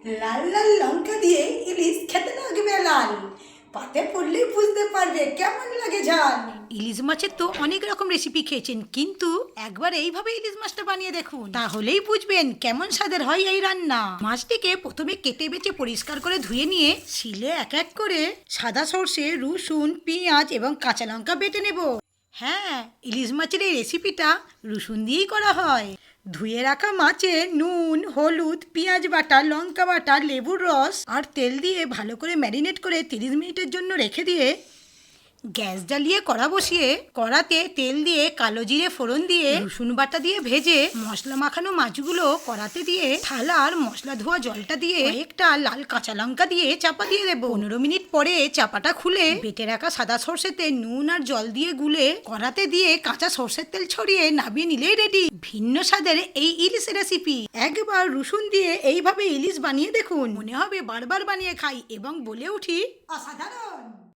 লাল লাল লঙ্কা দিয়ে ইলিশ খেতে লাগবে লাল, পাতে পড়লেই বুঝতে পারবে কেমন লাগে ঝাল। ইলিশ মাছের তো অনেক রকম রেসিপি খেয়েছেন, কিন্তু একবার এইভাবে ইলিশ মাছটা বানিয়ে দেখুন, তাহলেই বুঝবেন কেমন স্বাদের হয় এই রান্না। মাছটিকে প্রথমে কেটে বেছে পরিষ্কার করে ধুয়ে নিয়ে শিলে এক এক করে সাদা সর্ষে, রসুন, পেঁয়াজ এবং কাঁচা লঙ্কা বেটে নেব। হ্যাঁ, ইলিশ মাছের এই রেসিপিটা রসুন দিয়েই করা হয়। ধুয়ে রাখা মাছে নুন, হলুদ, পেঁয়াজ বাটা, লঙ্কা বাটা, লেবুর রস আর তেল দিয়ে ভালো করে ম্যারিনেট করে 30 মিনিটের জন্য রেখে দিয়ে গ্যাস জ্বালিয়ে কড়া বসিয়ে কড়াতে তেল দিয়ে কালো জিরে ফোড়ন দিয়ে রসুন বাটা দিয়ে ভেজে মশলা মাখানো মাছগুলো কড়াতে দিয়ে থালার মশলা ধোয়া জলটা দিয়ে একটা লাল কাঁচা লঙ্কা দিয়ে চাপা দিয়ে দেবো। 15 মিনিট পরে চাপাটা খুলে বেটে রাখা সাদা সর্ষেতে নুন আর জল দিয়ে গুলে কড়াতে দিয়ে কাঁচা সর্ষের তেল ছড়িয়ে নামিয়ে নিলেই রেডি ভিন্ন স্বাদের এই ইলিশ রেসিপি। একবার রসুন দিয়ে এইভাবে ইলিশ বানিয়ে দেখুন, মনে হবে বারবার বানিয়ে খাই এবং বলে উঠি অসাধারণ।